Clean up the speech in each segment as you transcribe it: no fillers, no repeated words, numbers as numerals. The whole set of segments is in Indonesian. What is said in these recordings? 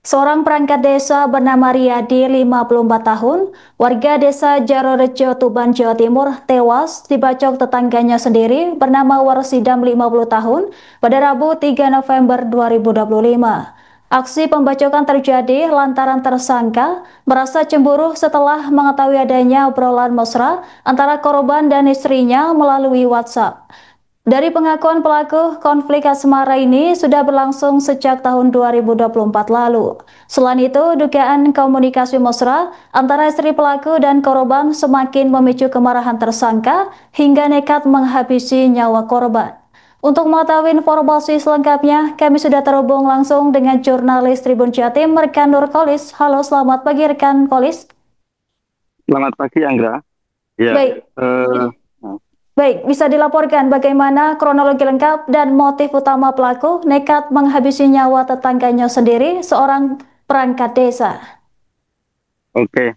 Seorang perangkat desa bernama Riyadi, 54 tahun, warga desa Jarorejo, Tuban, Jawa Timur, tewas dibacok tetangganya sendiri bernama Warsidam, 50 tahun, pada Rabu 3 November 2025. Aksi pembacokan terjadi lantaran tersangka merasa cemburu setelah mengetahui adanya obrolan mesra antara korban dan istrinya melalui WhatsApp. Dari pengakuan pelaku, konflik asmara ini sudah berlangsung sejak tahun 2024 lalu. Selain itu, dugaan komunikasi mesra antara istri pelaku dan korban semakin memicu kemarahan tersangka hingga nekat menghabisi nyawa korban. Untuk mengetahui informasi selengkapnya, kami sudah terhubung langsung dengan jurnalis Tribun Jatim, rekan Nur Kolis. Halo, selamat pagi rekan Kolis. Selamat pagi, Anggra. Ya, Baik, eh, Baik, bisa dilaporkan bagaimana kronologi lengkap dan motif utama pelaku nekat menghabisi nyawa tetangganya sendiri, seorang perangkat desa. oke.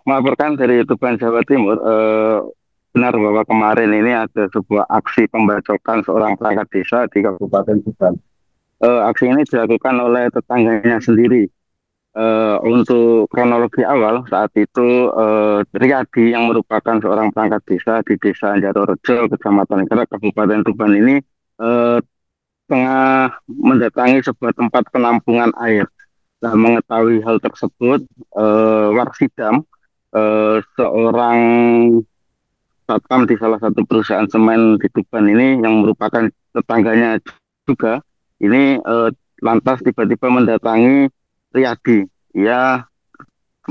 Melaporkan dari Tuban, Jawa Timur. Benar bahwa kemarin ini ada sebuah aksi pembacokan seorang perangkat desa di Kabupaten Tuban. Aksi ini dilakukan oleh tetangganya sendiri. Untuk kronologi awal saat itu Riyadi yang merupakan seorang perangkat desa di Desa Jarorejo, Kecamatan Kerak, Kabupaten Tuban ini eh, tengah mendatangi sebuah tempat penampungan air. Nah, mengetahui hal tersebut, Warsidam, seorang satpam di salah satu perusahaan semen di Tuban ini yang merupakan tetangganya juga, ini lantas tiba-tiba mendatangi Riyadi. Ia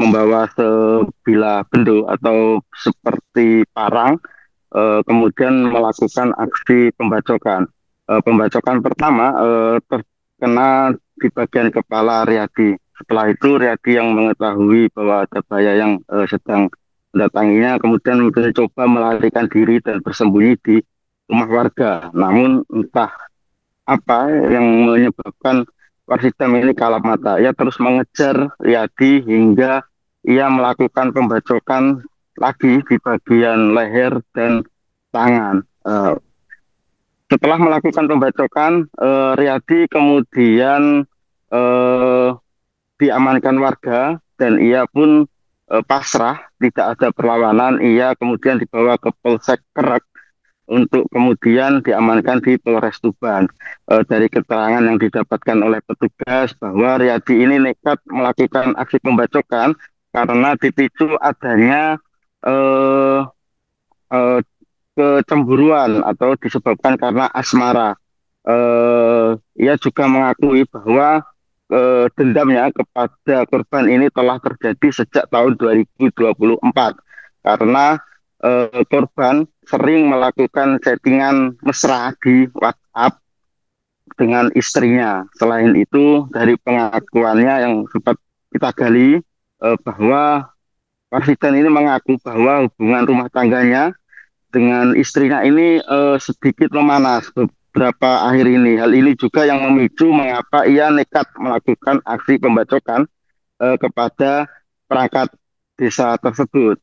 membawa sebilah bendo atau seperti parang, kemudian melakukan aksi pembacokan. Pembacokan pertama terkena di bagian kepala Riyadi. Setelah itu Riyadi yang mengetahui bahwa ada bahaya yang sedang mendatanginya, kemudian mencoba melarikan diri dan bersembunyi di rumah warga. Namun entah apa yang menyebabkan Warsidam ini kalap mata. Ia terus mengejar Riyadi hingga ia melakukan pembacokan lagi di bagian leher dan tangan. Setelah melakukan pembacokan, Riyadi kemudian eh, diamankan warga dan ia pun pasrah, tidak ada perlawanan. Ia kemudian dibawa ke Polsek Kerak untuk kemudian diamankan di Polres Tuban. Dari keterangan yang didapatkan oleh petugas bahwa Riyadi ini nekat melakukan aksi pembacokan karena dipicu adanya eh, eh, kecemburuan atau disebabkan karena asmara. Ia juga mengakui bahwa dendamnya kepada korban ini telah terjadi sejak tahun 2024 karena korban sering melakukan chattingan mesra di WhatsApp dengan istrinya. Selain itu, dari pengakuannya yang sempat kita gali, bahwa Warsidan ini mengaku bahwa hubungan rumah tangganya dengan istrinya ini sedikit memanas beberapa akhir ini. Hal ini juga yang memicu mengapa ia nekat melakukan aksi pembacokan kepada perangkat desa tersebut.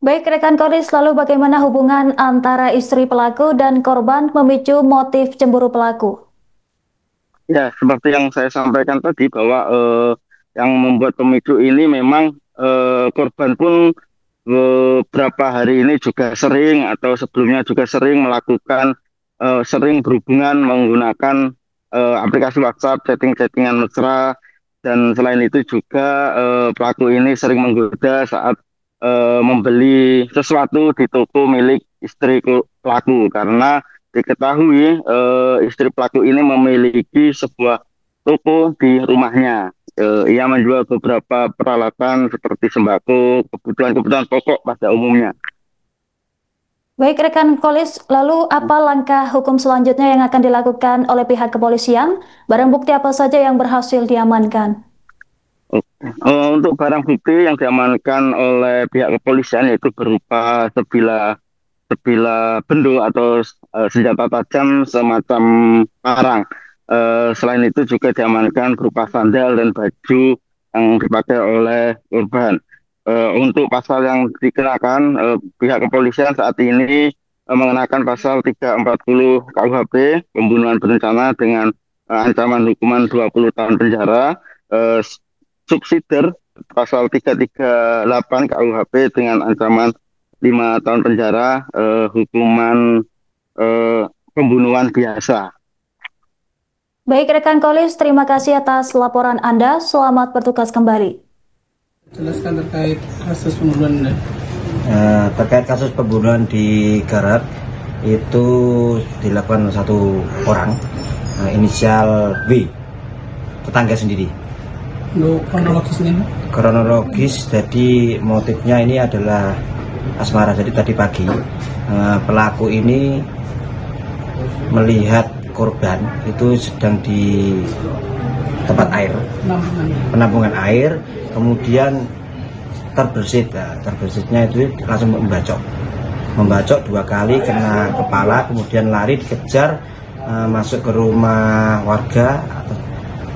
Baik, rekan Kolis, lalu bagaimana hubungan antara istri pelaku dan korban memicu motif cemburu pelaku? Ya, seperti yang saya sampaikan tadi bahwa yang membuat pemicu ini memang korban pun beberapa hari ini juga sering atau sebelumnya juga sering melakukan sering berhubungan menggunakan aplikasi WhatsApp, chatting-chattingan mesra, dan selain itu juga pelaku ini sering menggoda saat membeli sesuatu di toko milik istri pelaku karena diketahui istri pelaku ini memiliki sebuah toko di rumahnya. Ia menjual beberapa peralatan seperti sembako, kebutuhan-kebutuhan pokok pada umumnya. Baik, rekan Kolis, lalu apa langkah hukum selanjutnya yang akan dilakukan oleh pihak kepolisian? Barang bukti apa saja yang berhasil diamankan? Untuk barang bukti yang diamankan oleh pihak kepolisian yaitu berupa sebilah sebilah bendo atau senjata tajam semacam parang. Selain itu juga diamankan berupa sandal dan baju yang dipakai oleh korban. Untuk pasal yang dikenakan, pihak kepolisian saat ini mengenakan pasal 340 KUHP pembunuhan berencana dengan ancaman hukuman 20 tahun penjara. Subsidiar pasal 338 KUHP dengan ancaman 5 tahun penjara, hukuman pembunuhan biasa. Baik rekan Kolis, terima kasih atas laporan Anda. Selamat bertugas kembali. Jelaskan terkait kasus pembunuhan. Terkait kasus pembunuhan di Garut itu dilakukan satu orang, inisial W, tetangga sendiri. Untuk kronologisnya? Kronologis, jadi motifnya ini adalah asmara. Jadi tadi pagi pelaku ini melihat korban itu sedang di tempat air, penampungan air, kemudian terbesitnya itu langsung membacok 2 kali, kena kepala, kemudian lari dikejar, masuk ke rumah warga atau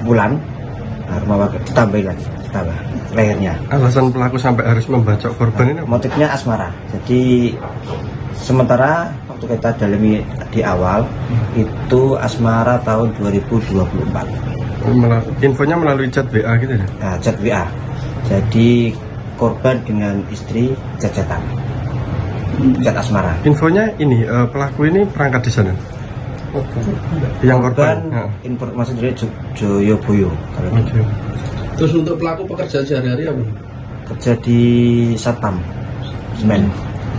bulan, rumah warga ditambah lehernya. Alasan pelaku sampai harus membacok korban ini? Motifnya asmara. Jadi sementara waktu kita dalami di awal itu asmara tahun 2024. Infonya melalui chat WA gitu ya? Nah, chat WA. Jadi korban dengan istri chat-chatan, chat asmara. Infonya ini pelaku ini perangkat di sana. Yang korban informasi dari Joyoboyo. Okay. Terus untuk pelaku pekerjaan sehari-hari apa? Kerja di Satpam Semen.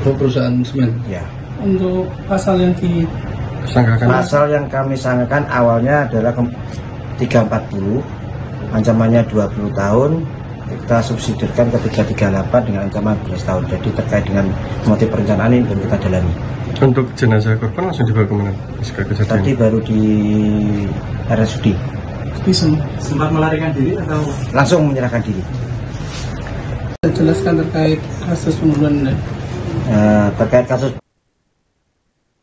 Perusahaan semen. Ya. Untuk pasal yang disangkakan. Pasal yang kami sangkakan awalnya adalah 340, ancamannya 20 tahun. Kita subsidiarkan ke 338 dengan ancaman 12 tahun. Jadi terkait dengan motif perencanaan ini belum kita dalami. Untuk jenazah korban langsung dibawa kemana? Tadi baru di RSUD. Sempat melarikan diri atau langsung menyerahkan diri? Jelaskan terkait kasus pembunuhan. Terkait kasus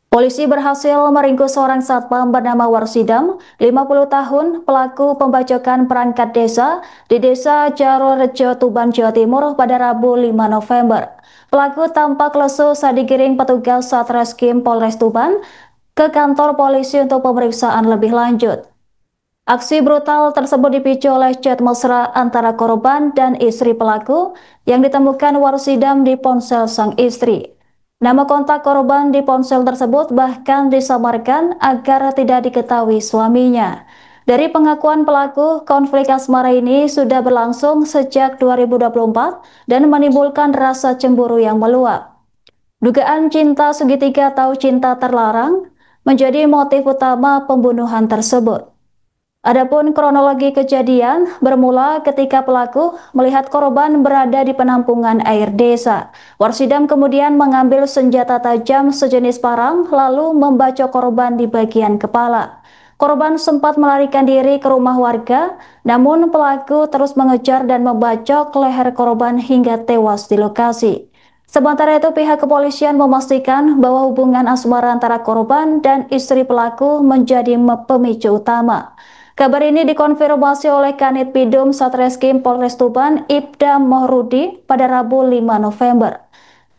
Polisi berhasil meringkus seorang satpam bernama Warsidam, 50 tahun, pelaku pembacokan perangkat desa di Desa Jarorejo, Tuban, Jawa Timur pada Rabu 5 November. Pelaku tampak lesu saat digiring petugas Satreskrim Polres Tuban ke kantor polisi untuk pemeriksaan lebih lanjut. Aksi brutal tersebut dipicu oleh chat mesra antara korban dan istri pelaku yang ditemukan Warsidam di ponsel sang istri. Nama kontak korban di ponsel tersebut bahkan disamarkan agar tidak diketahui suaminya. Dari pengakuan pelaku, konflik asmara ini sudah berlangsung sejak 2024 dan menimbulkan rasa cemburu yang meluap. Dugaan cinta segitiga atau cinta terlarang menjadi motif utama pembunuhan tersebut. Adapun kronologi kejadian bermula ketika pelaku melihat korban berada di penampungan air desa. Warsidam kemudian mengambil senjata tajam sejenis parang lalu membacok korban di bagian kepala. Korban sempat melarikan diri ke rumah warga, namun pelaku terus mengejar dan membacok leher korban hingga tewas di lokasi. Sementara itu pihak kepolisian memastikan bahwa hubungan asmara antara korban dan istri pelaku menjadi pemicu utama. Kabar ini dikonfirmasi oleh Kanit Pidum Satreskrim Polres Tuban, Ibda Mohrudi pada Rabu 5 November.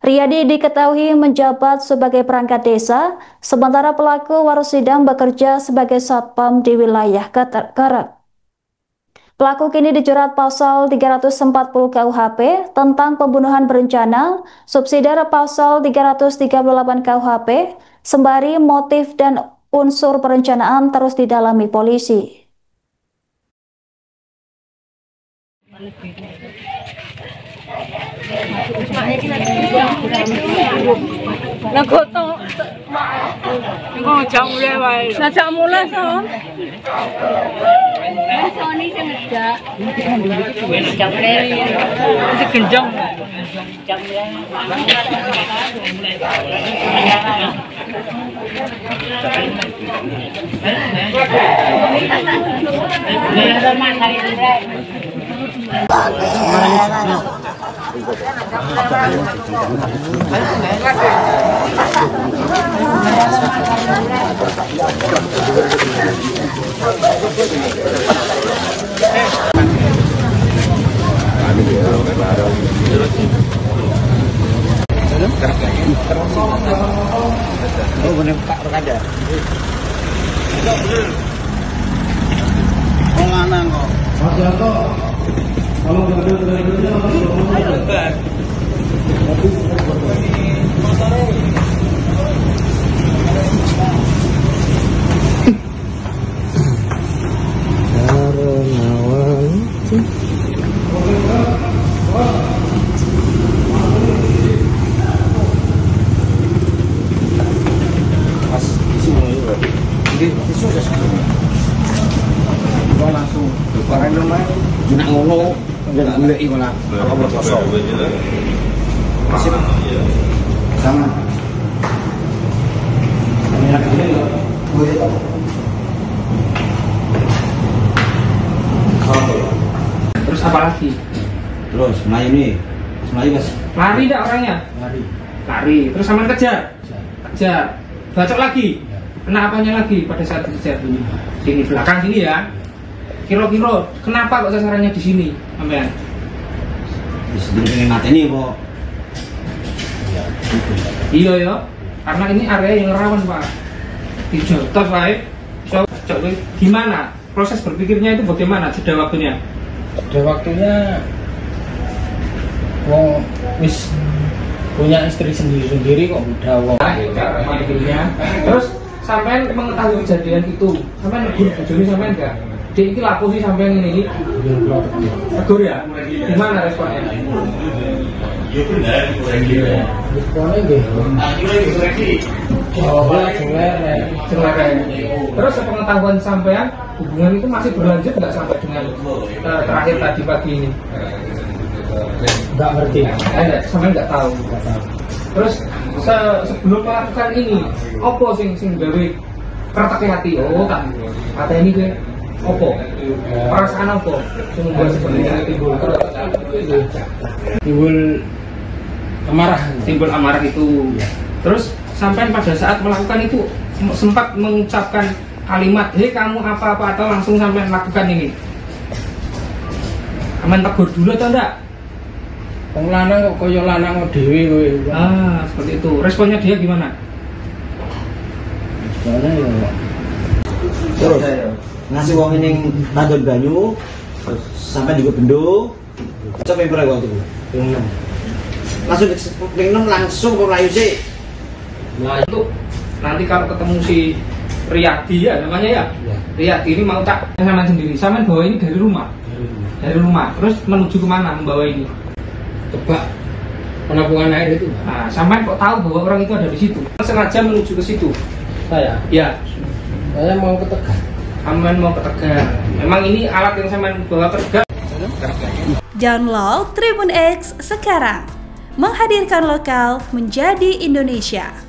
Riyadi diketahui menjabat sebagai perangkat desa, sementara pelaku Warsidam bekerja sebagai satpam di wilayah Garut. Pelaku kini dijerat pasal 340 KUHP tentang pembunuhan berencana, subsidiar pasal 338 KUHP, sembari motif dan unsur perencanaan terus didalami polisi. Oh, benar Pak Rekada. langsung barang rumah nak ngono dan golek malah apa berkosong masih sama terus apa lagi? Terus Melayu nih, Melayu mas. Lari enggak orangnya? Lari. Terus sama kejar. Bacok lagi. Kena apanya lagi pada saat dikejar? Sini belakang sini ya. Kira-kira kenapa kok sasarannya di sini, sampean? Di sini pengen mati nih kok. Iya ya, karena ini area yang rawan Pak. Dijotos Pak. Gimana? Proses berpikirnya itu bagaimana? Jeda waktunya? Ada waktunya wong wis punya istri sendiri kok udah wong. Terus sampean mengetahui kejadian itu, sampean negur bojone sampean enggak? Dek iki laku sih sampean ini. Negur ya? Gimana responnya? Responnya nggih. Terus sepengetahuan sampean hubungan itu masih berlanjut nggak sampai dengan terakhir tadi pagi ini? Nggak ngerti. Sampean nggak tahu. Terus sebelum melakukan ini, opo sing gawe kertek hati? Oh tak, kata ini ke opo? Perasaan opo? Sing membuat seperti ini Timbul amarah. Timbul amarah itu. Terus sampai pada saat melakukan itu sempat mengucapkan kalimat, hei kamu apa-apa, atau langsung sampai melakukan ini? Aman tegur dulu atau enggak? Wong lanang kok kaya lanang dhewe kowe. Seperti itu. Responnya dia gimana? Responnya ya Terus ngasih uang ini tandon banyu, sampai juga bendo. Coba yang berapa waktu itu? Langsung langsung ke Melayu sih. Nah itu nanti kalau ketemu si Riyadi ya namanya ya, Riyadi ini mau tak sama sendiri, sama bawa ini dari rumah, terus menuju kemana membawa ini? tebak penampungan air itu. Nah, sampai kok tahu bahwa orang itu ada di situ? Sengaja menuju ke situ. Saya mau ke Tegal. Sampai mau ke Tegal. Memang ini alat yang sampai bawa ke Tegal. Download Tribun X sekarang, menghadirkan lokal menjadi Indonesia.